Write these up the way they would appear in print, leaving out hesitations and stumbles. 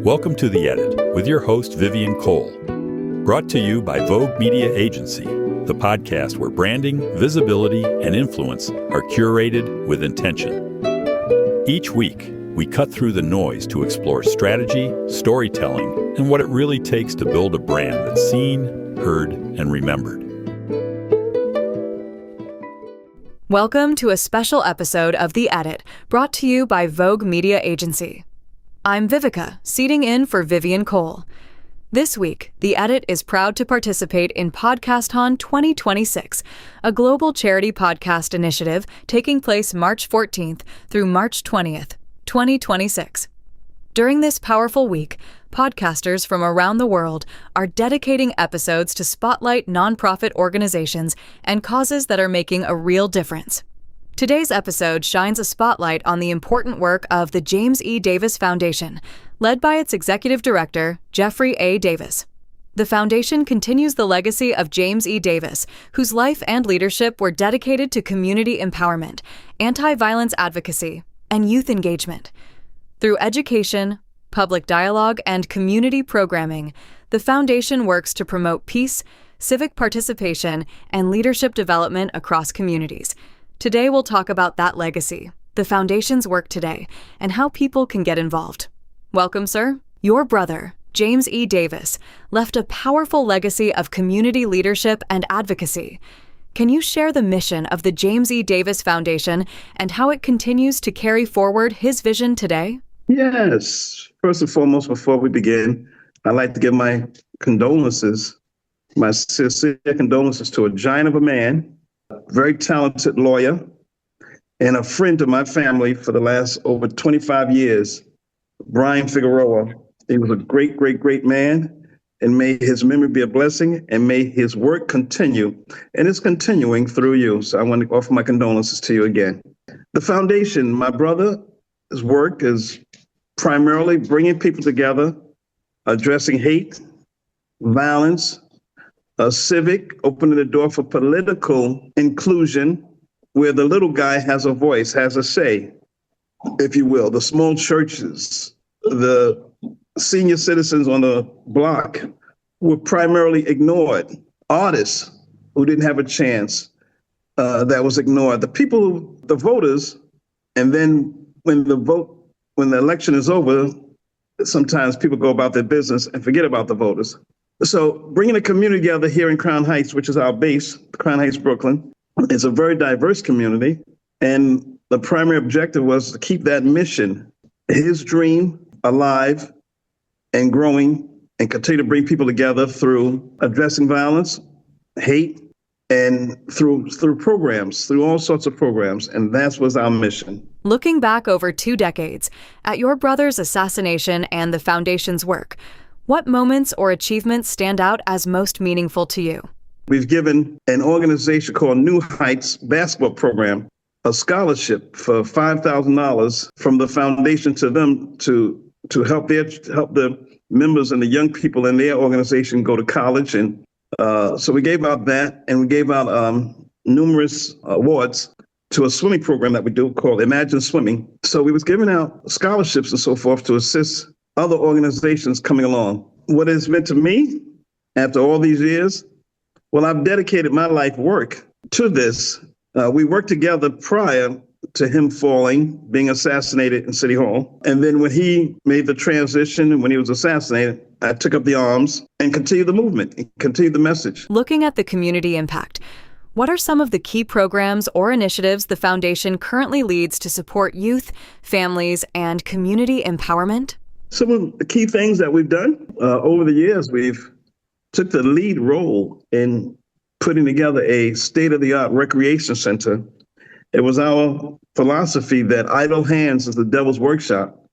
Welcome to The Edit with your host, Vivian Cole. Brought to you by Vogue Media Agency, the podcast where branding, visibility, and influence are curated with intention. Each week, we cut through the noise to explore strategy, storytelling, and what it really takes to build a brand that's seen, heard, and remembered. Welcome to a special episode of The Edit, brought to you by Vogue Media Agency. I'm Vivica, seating in for Vivian Cole. This week, The Edit is proud to participate in Podcasthon 2026, a global charity podcast initiative taking place March 14th through March 20th, 2026. During this powerful week, podcasters from around the world are dedicating episodes to spotlight nonprofit organizations and causes that are making a real difference. Today's episode shines a spotlight on the important work of the JamesEDavisFoundation, led by its executive director, Geoffrey A. Davis. The foundation continues the legacy of James E. Davis, whose life and leadership were dedicated to community empowerment, anti-violence advocacy, and youth engagement. Through education, public dialogue, and community programming, the foundation works to promote peace, civic participation, and leadership development across communities. Today we'll talk about that legacy, the foundation's work today, and how people can get involved. Welcome, sir. Your brother, James E. Davis, left a powerful legacy of community leadership and advocacy. Can you share the mission of the James E. Davis Foundation and how it continues to carry forward his vision today? Yes. First and foremost, before we begin, I'd like to give my condolences, my sincere condolences to a giant of a man, very talented lawyer, and a friend of my family for the last over 25 years, Brian Figueroa. He was a great, great, great man, and may his memory be a blessing, and may his work continue, and it's continuing through you. So I want to offer my condolences to you again. The foundation, my brother's work is primarily bringing people together, addressing hate, violence, civic, opening the door for political inclusion, where the little guy has a voice, has a say, if you will. The small churches, the senior citizens on the block were primarily ignored. Artists who didn't have a chance, that was ignored. The people, the voters, and then when the election is over, sometimes people go about their business and forget about the voters. So bringing a community together here in Crown Heights, which is our base, Crown Heights, Brooklyn, is a very diverse community. And the primary objective was to keep that mission, his dream, alive and growing, and continue to bring people together through addressing violence, hate, and through programs, through all sorts of programs. And that was our mission. Looking back over 2 decades at your brother's assassination and the foundation's work, what moments or achievements stand out as most meaningful to you? We've given an organization called New Heights basketball program a scholarship for $5,000 from the foundation to them to help the members and the young people in their organization go to college. And so we gave out that, and we gave out numerous awards to a swimming program that we do called Imagine Swimming. So we was giving out scholarships and so forth to assist other organizations coming along. What it's meant to me after all these years, well, I've dedicated my life work to this. We worked together prior to him falling, being assassinated in City Hall. And then when he made the transition and when he was assassinated, I took up the arms and continued the movement, and continued the message. Looking at the community impact, what are some of the key programs or initiatives the foundation currently leads to support youth, families, and community empowerment? Some of the key things that we've done over the years, we've took the lead role in putting together a state-of-the-art recreation center. It was our philosophy that idle hands is the devil's workshop.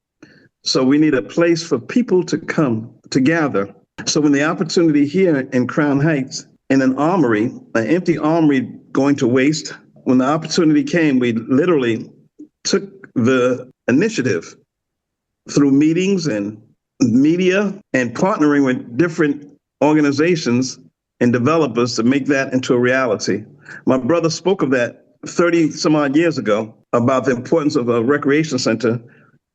So we need a place for people to come to gather. So when the opportunity here in Crown Heights, in an armory, an empty armory going to waste, when the opportunity came, we literally took the initiative through meetings and media and partnering with different organizations and developers to make that into a reality. My brother spoke of that 30 some odd years ago about the importance of a recreation center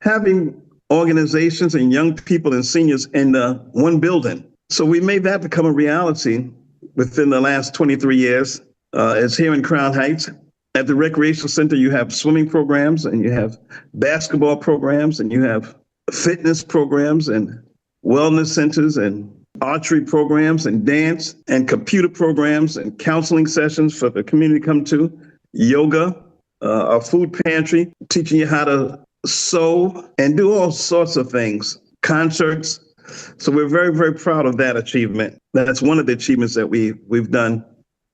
having organizations and young people and seniors in one building. So we made that become a reality within the last 23 years. It's here in Crown Heights. At the Recreation Center, you have swimming programs, and you have basketball programs, and you have fitness programs and wellness centers and archery programs and dance and computer programs and counseling sessions for the community to come to, yoga, a food pantry, teaching you how to sew and do all sorts of things, concerts. So we're very, very proud of that achievement. That's one of the achievements that we've done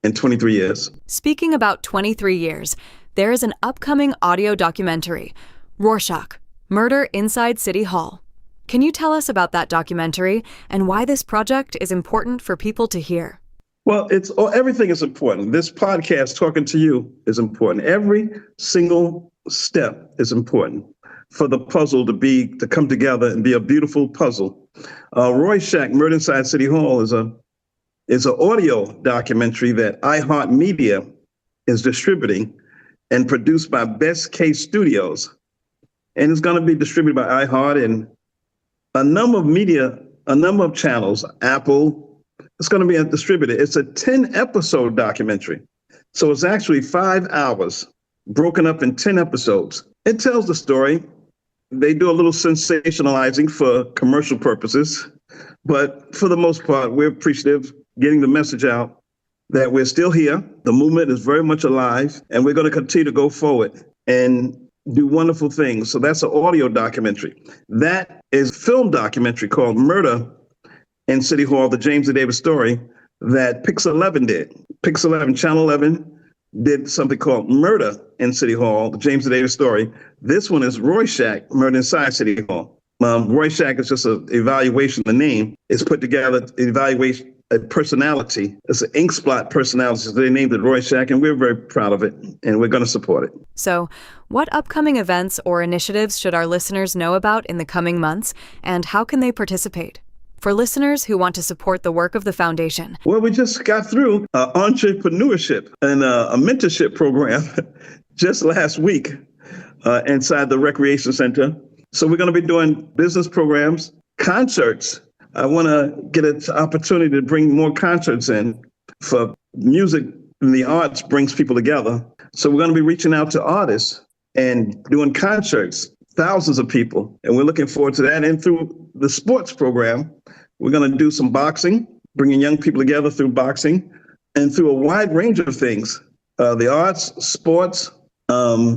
in 23 years. Speaking about 23 years, there is an upcoming audio documentary, Rorschach, Murder Inside City Hall. Can you tell us about that documentary and why this project is important for people to hear? Well, everything is important. This podcast, talking to you, is important. Every single step is important for the puzzle to come together and be a beautiful puzzle. Rorschach, Murder Inside City Hall is an audio documentary that iHeartMedia is distributing and produced by Best Case Studios. And it's going to be distributed by iHeart and a number of channels, Apple. It's going to be distributed. It's a 10-episode documentary. So it's actually 5 hours broken up in 10 episodes. It tells the story. They do a little sensationalizing for commercial purposes, but for the most part, we're appreciative getting the message out that we're still here. The movement is very much alive, and we're going to continue to go forward and do wonderful things. So that's an audio documentary. That is a film documentary called Murder in City Hall, the James E. Davis story that Pix 11 did. Pix 11, Channel 11 did something called Murder in City Hall, the James E. Davis story. This one is Rorschach, Murder Inside City Hall. Rorschach is just an evaluation. The name is put together to evaluate a personality. It's an ink spot personality. So they named it Rorschach, and we're very proud of it, and we're going to support it. So, what upcoming events or initiatives should our listeners know about in the coming months, and how can they participate? For listeners who want to support the work of the foundation. Well, we just got through entrepreneurship and a mentorship program just last week inside the Recreation Center. So we're going to be doing business programs, concerts. I want to get an opportunity to bring more concerts in for music, and the arts brings people together. So we're going to be reaching out to artists and doing concerts, thousands of people. And we're looking forward to that. And through the sports program, we're going to do some boxing, bringing young people together through boxing and through a wide range of things, the arts, sports,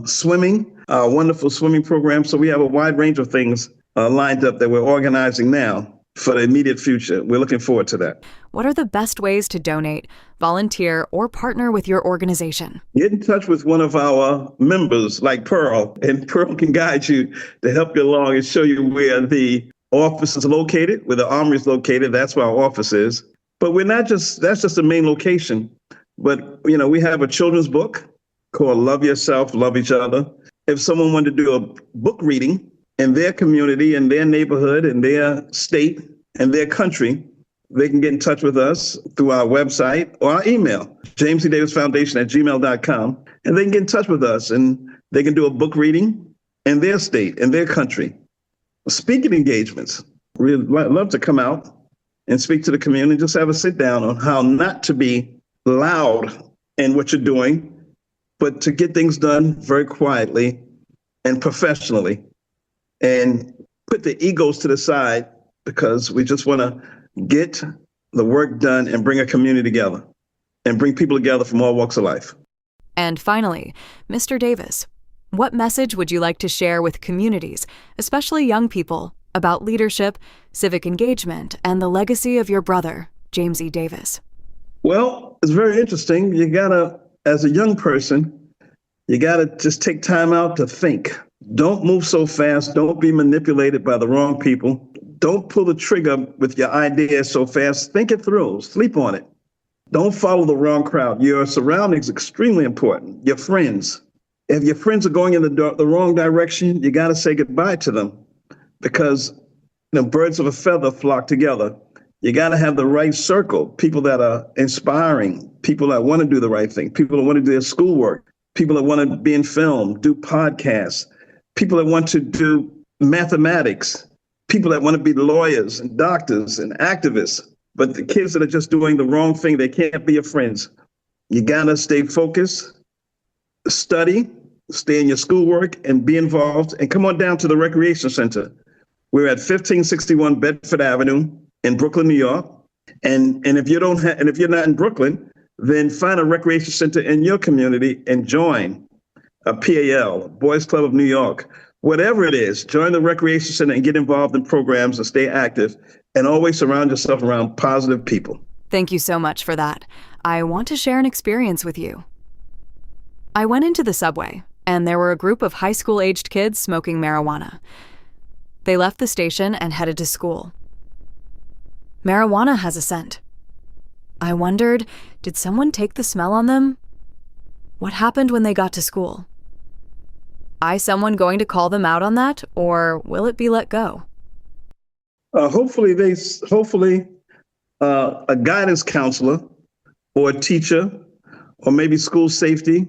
swimming, wonderful swimming program. So we have a wide range of things lined up that we're organizing now for the immediate future. We're looking forward to that. What are the best ways to donate, volunteer, or partner with your organization? Get in touch with one of our members like Pearl, and Pearl can guide you to help you along and show you where the office is located, where the Armory is located. That's where our office is. But that's just the main location. But, we have a children's book called Love Yourself, Love Each Other. If someone wanted to do a book reading in their community, in their neighborhood, in their state, and their country, they can get in touch with us through our website or our email, JamesEDavisFoundation@gmail.com, and they can get in touch with us and they can do a book reading in their state, in their country. Speaking engagements, we'd love to come out and speak to the community, just have a sit down on how not to be loud in what you're doing, but to get things done very quietly and professionally and put the egos to the side, because we just want to get the work done and bring a community together and bring people together from all walks of life. And finally, Mr. Davis, what message would you like to share with communities, especially young people, about leadership, civic engagement, and the legacy of your brother, James E. Davis? Well, it's very interesting. As a young person, you gotta just take time out to think. Don't move so fast. Don't be manipulated by the wrong people. Don't pull the trigger with your ideas so fast. Think it through. Sleep on it. Don't follow the wrong crowd. Your surroundings are extremely important. Your friends. If your friends are going in the wrong direction, you got to say goodbye to them, because birds of a feather flock together. You got to have the right circle, people that are inspiring, people that want to do the right thing, people that want to do their schoolwork, people that want to be in film, do podcasts, people that want to do mathematics, people that want to be lawyers and doctors and activists, but the kids that are just doing the wrong thing, they can't be your friends. You gotta stay focused, study, stay in your schoolwork, and be involved. And come on down to the recreation center. We're at 1561 Bedford Avenue in Brooklyn, New York. And if you don't have, and if you're not in Brooklyn, then find a recreation center in your community and join a PAL, Boys Club of New York, whatever it is. Join the recreation center and get involved in programs and stay active, and always surround yourself around positive people. Thank you so much for that. I want to share an experience with you. I went into the subway, and there were a group of high school-aged kids smoking marijuana. They left the station and headed to school. Marijuana has a scent. I wondered, did someone take the smell on them? What happened when they got to school? Is someone going to call them out on that, or will it be let go? Hopefully, a guidance counselor or a teacher or maybe school safety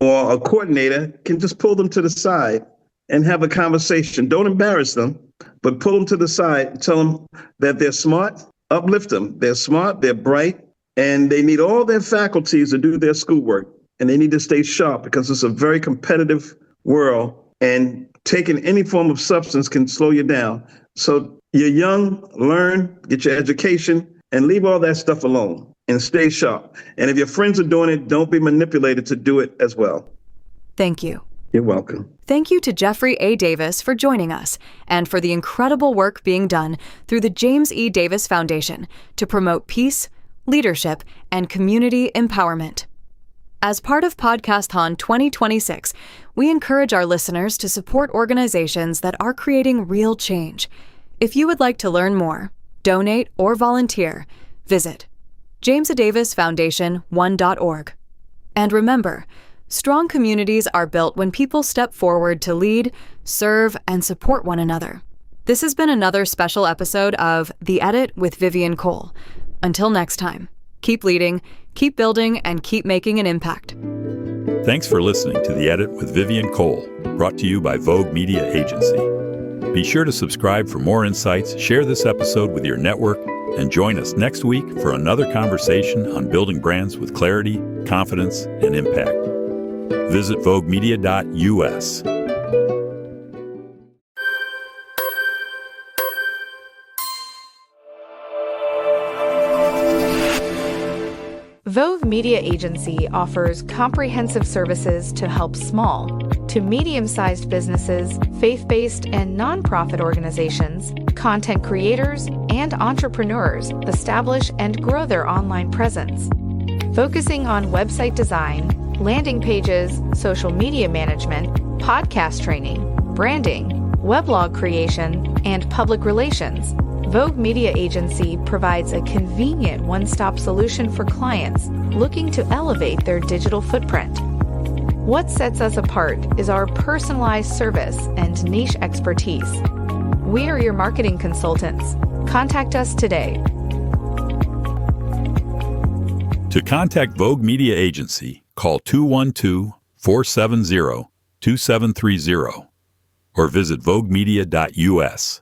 or a coordinator can just pull them to the side and have a conversation. Don't embarrass them, but pull them to the side, tell them that they're smart, uplift them. They're smart, they're bright, and they need all their faculties to do their schoolwork. And they need to stay sharp because it's a very competitive world, and taking any form of substance can slow you down. So you're young, learn, get your education, and leave all that stuff alone and stay sharp. And if your friends are doing it, don't be manipulated to do it as well. Thank you. You're welcome. Thank you to Geoffrey A. Davis for joining us and for the incredible work being done through the James E. Davis Foundation to promote peace, leadership, and community empowerment. As part of Podcasthon 2026, we encourage our listeners to support organizations that are creating real change. If you would like to learn more, donate, or volunteer, visit JamesEDavisFoundation1.org. And remember, strong communities are built when people step forward to lead, serve, and support one another. This has been another special episode of The Edit with Vivian Cole. Until next time, keep leading, keep building, and keep making an impact. Thanks for listening to The Edit with Vivian Cole, brought to you by Vogue Media Agency. Be sure to subscribe for more insights, share this episode with your network, and join us next week for another conversation on building brands with clarity, confidence, and impact. Visit voguemedia.us. Vogue Media Agency offers comprehensive services to help small to medium-sized businesses, faith-based and nonprofit organizations, content creators, and entrepreneurs establish and grow their online presence. Focusing on website design, landing pages, social media management, podcast training, branding, weblog creation, and public relations, Vogue Media Agency provides a convenient one-stop solution for clients looking to elevate their digital footprint. What sets us apart is our personalized service and niche expertise. We are your marketing consultants. Contact us today. To contact Vogue Media Agency, call 212-470-2730 or visit voguemedia.us.